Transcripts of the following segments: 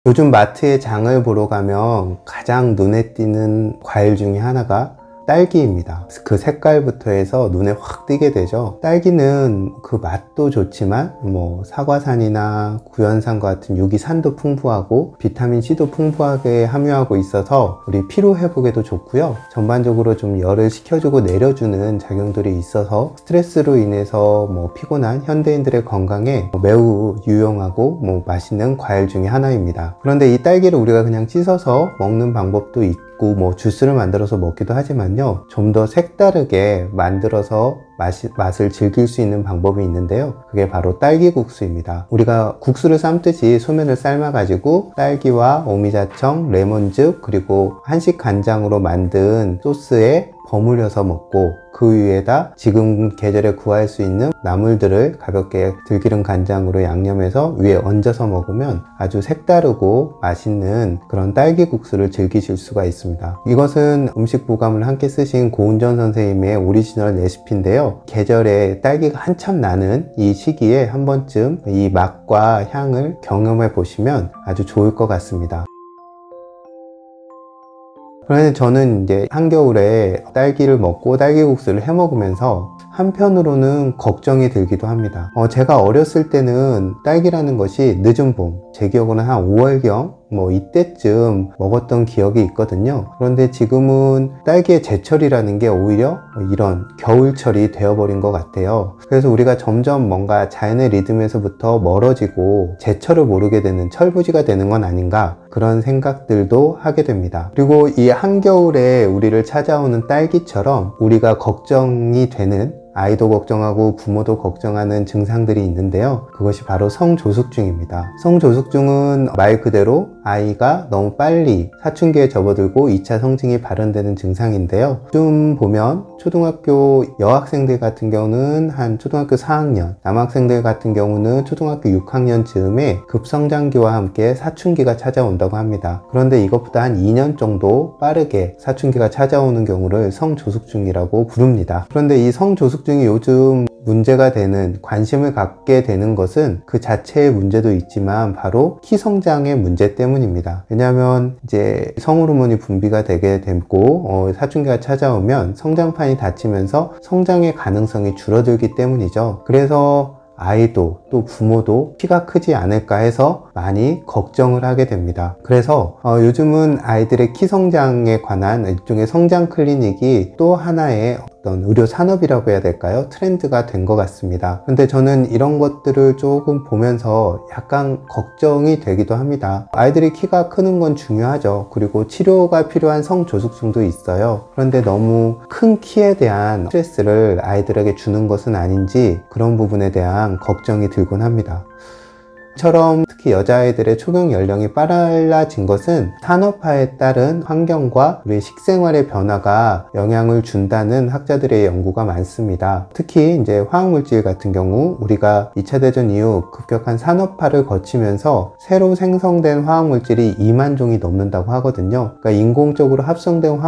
요즘 마트에 장을 보러 가면 가장 눈에 띄는 과일 중에 하나가 딸기입니다. 그 색깔부터 해서 눈에 확 띄게 되죠. 딸기는 그 맛도 좋지만 사과산이나 구연산과 같은 유기산도 풍부하고 비타민C도 풍부하게 함유하고 있어서 우리 피로 회복에도 좋고요. 전반적으로 좀 열을 식혀주고 내려주는 작용들이 있어서 스트레스로 인해서 피곤한 현대인들의 건강에 매우 유용하고 맛있는 과일 중에 하나입니다. 그런데 이 딸기를 우리가 그냥 씻어서 먹는 방법도 있고 주스를 만들어서 먹기도 하지만요, 좀 더 색다르게 만들어서 맛을 즐길 수 있는 방법이 있는데요, 그게 바로 딸기국수입니다. 우리가 국수를 삶듯이 소면을 삶아 가지고 딸기와 오미자청, 레몬즙, 그리고 한식 간장으로 만든 소스에 버무려서 먹고, 그 위에다 지금 계절에 구할 수 있는 나물들을 가볍게 들기름 간장으로 양념해서 위에 얹어서 먹으면 아주 색다르고 맛있는 그런 딸기 국수를 즐기실 수가 있습니다. 이것은 음식부감을 함께 쓰신 고은전 선생님의 오리지널 레시피인데요, 계절에 딸기가 한참 나는 이 시기에 한 번쯤 이 맛과 향을 경험해 보시면 아주 좋을 것 같습니다. 그런데 저는 이제 한겨울에 딸기를 먹고 딸기국수를 해 먹으면서 한편으로는 걱정이 들기도 합니다. 제가 어렸을 때는 딸기라는 것이 늦은 봄, 제 기억으로는 한 5월경 이때쯤 먹었던 기억이 있거든요. 그런데 지금은 딸기의 제철이라는 게 오히려 이런 겨울철이 되어버린 것 같아요. 그래서 우리가 점점 뭔가 자연의 리듬에서부터 멀어지고 제철을 모르게 되는 철부지가 되는 건 아닌가, 그런 생각들도 하게 됩니다. 그리고 이 한겨울에 우리를 찾아오는 딸기처럼 우리가 걱정이 되는, 아이도 걱정하고 부모도 걱정하는 증상들이 있는데요, 그것이 바로 성조숙증입니다. 성조숙증은 말 그대로 아이가 너무 빨리 사춘기에 접어들고 2차 성징이 발현되는 증상인데요, 요즘 보면 초등학교 여학생들 같은 경우는 한 초등학교 4학년, 남학생들 같은 경우는 초등학교 6학년 즈음에 급성장기와 함께 사춘기가 찾아온다고 합니다. 그런데 이것보다 한 2년 정도 빠르게 사춘기가 찾아오는 경우를 성조숙증이라고 부릅니다. 그런데 이 성조숙증이 요즘 문제가 되는, 관심을 갖게 되는 것은 그 자체의 문제도 있지만 바로 키 성장의 문제 때문입니다. 왜냐하면 이제 성호르몬이 분비가 되게 되고 사춘기가 찾아오면 성장판이 닫히면서 성장의 가능성이 줄어들기 때문이죠. 그래서 아이도 또 부모도 키가 크지 않을까 해서 많이 걱정을 하게 됩니다. 그래서 요즘은 아이들의 키 성장에 관한 일종의 성장 클리닉이 또 하나의 어떤 의료 산업이라고 해야 될까요? 트렌드가 된 것 같습니다. 근데 저는 이런 것들을 조금 보면서 약간 걱정이 되기도 합니다. 아이들이 키가 크는 건 중요하죠. 그리고 치료가 필요한 성조숙증도 있어요. 그런데 너무 큰 키에 대한 스트레스를 아이들에게 주는 것은 아닌지, 그런 부분에 대한 걱정이 들곤 합니다. 처럼 특히 여자아이들의 초경 연령이 빨라진 것은 산업화에 따른 환경과 우리 식생활의 변화가 영향을 준다는 학자들의 연구가 많습니다. 특히 이제 화학물질 같은 경우 우리가 2차 대전 이후 급격한 산업화를 거치면서 새로 생성된 화학물질이 2만 종이 넘는다고 하거든요. 그러니까 인공적으로 합성된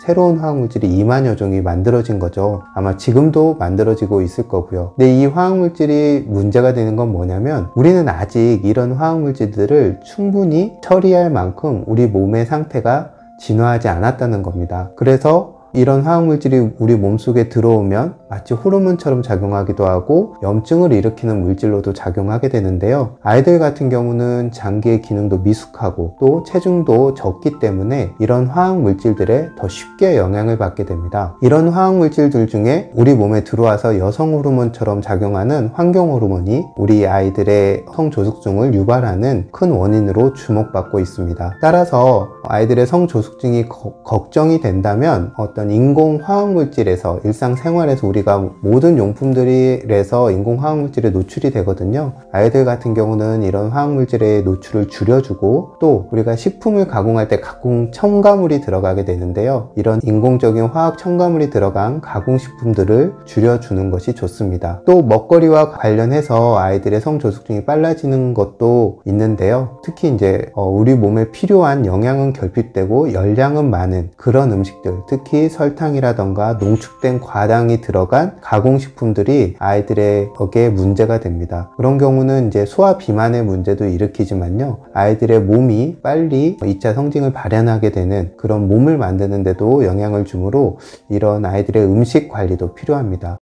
새로운 화학물질이 2만여 종이 만들어진 거죠. 아마 지금도 만들어지고 있을 거고요. 근데 이 화학물질이 문제가 되는 건 뭐냐면, 우리는 아직 이런 화학물질들을 충분히 처리할 만큼 우리 몸의 상태가 진화하지 않았다는 겁니다. 그래서 이런 화학물질이 우리 몸속에 들어오면 마치 호르몬처럼 작용하기도 하고 염증을 일으키는 물질로도 작용하게 되는데요, 아이들 같은 경우는 장기의 기능도 미숙하고 또 체중도 적기 때문에 이런 화학물질들에 더 쉽게 영향을 받게 됩니다. 이런 화학물질들 중에 우리 몸에 들어와서 여성 호르몬처럼 작용하는 환경 호르몬이 우리 아이들의 성조숙증을 유발하는 큰 원인으로 주목받고 있습니다. 따라서 아이들의 성조숙증이 걱정이 된다면 어떤 인공 화학물질에서, 일상생활에서 우리가 모든 용품들에서 인공 화학물질에 노출이 되거든요. 아이들 같은 경우는 이런 화학물질의 노출을 줄여주고, 또 우리가 식품을 가공할 때 가공 첨가물이 들어가게 되는데요, 이런 인공적인 화학 첨가물이 들어간 가공식품들을 줄여주는 것이 좋습니다. 또 먹거리와 관련해서 아이들의 성조숙증이 빨라지는 것도 있는데요, 특히 이제 우리 몸에 필요한 영양은 결핍되고 열량은 많은 그런 음식들, 특히 설탕이라던가 농축된 과당이 들어간 들어간 가공식품들이 아이들에게 문제가 됩니다. 그런 경우는 이제 소화 비만의 문제도 일으키지만요, 아이들의 몸이 빨리 2차 성징을 발현하게 되는 그런 몸을 만드는 데도 영향을 주므로 이런 아이들의 음식 관리도 필요합니다.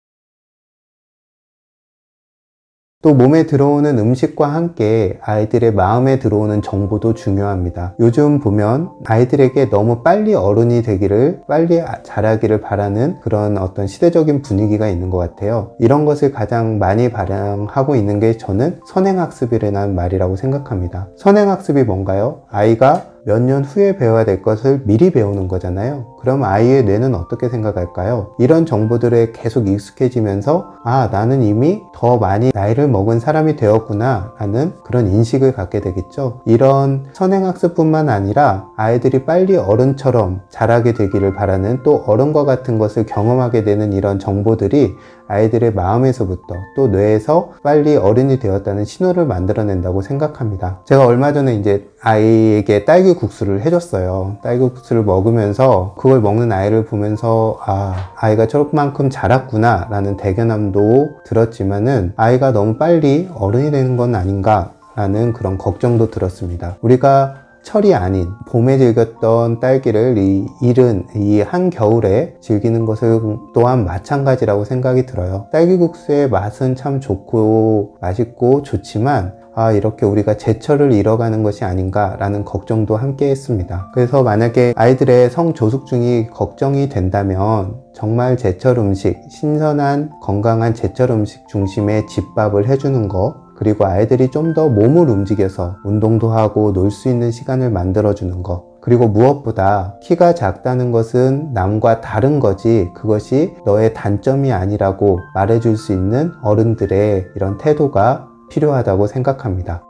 또 몸에 들어오는 음식과 함께 아이들의 마음에 들어오는 정보도 중요합니다. 요즘 보면 아이들에게 너무 빨리 어른이 되기를, 빨리 자라기를 바라는 그런 어떤 시대적인 분위기가 있는 것 같아요. 이런 것을 가장 많이 발현하고 있는 게 저는 선행학습이라는 말이라고 생각합니다. 선행학습이 뭔가요? 아이가 몇 년 후에 배워야 될 것을 미리 배우는 거잖아요. 그럼 아이의 뇌는 어떻게 생각할까요? 이런 정보들에 계속 익숙해지면서 나는 이미 더 많이 나이를 먹은 사람이 되었구나 라는 그런 인식을 갖게 되겠죠. 이런 선행학습뿐만 아니라 아이들이 빨리 어른처럼 자라게 되기를 바라는, 또 어른과 같은 것을 경험하게 되는 이런 정보들이 아이들의 마음에서부터 또 뇌에서 빨리 어른이 되었다는 신호를 만들어낸다고 생각합니다. 제가 얼마 전에 이제 아이에게 딸기 국수를 해줬어요. 딸기 국수를 먹으면서 그걸 먹는 아이를 보면서 아이가 저만큼 자랐구나 라는 대견함도 들었지만은 아이가 너무 빨리 어른이 되는 건 아닌가 라는 그런 걱정도 들었습니다. 우리가 철이 아닌 봄에 즐겼던 딸기를 이 이른 이 한겨울에 즐기는 것을 또한 마찬가지라고 생각이 들어요. 딸기국수의 맛은 참 좋고 맛있고 좋지만 이렇게 우리가 제철을 잃어가는 것이 아닌가 라는 걱정도 함께 했습니다. 그래서 만약에 아이들의 성조숙증이 걱정이 된다면 정말 제철 음식, 신선한 건강한 제철 음식 중심의 집밥을 해주는 것, 그리고 아이들이 좀 더 몸을 움직여서 운동도 하고 놀 수 있는 시간을 만들어주는 것, 그리고 무엇보다 키가 작다는 것은 남과 다른 거지 그것이 너의 단점이 아니라고 말해줄 수 있는 어른들의 이런 태도가 필요하다고 생각합니다.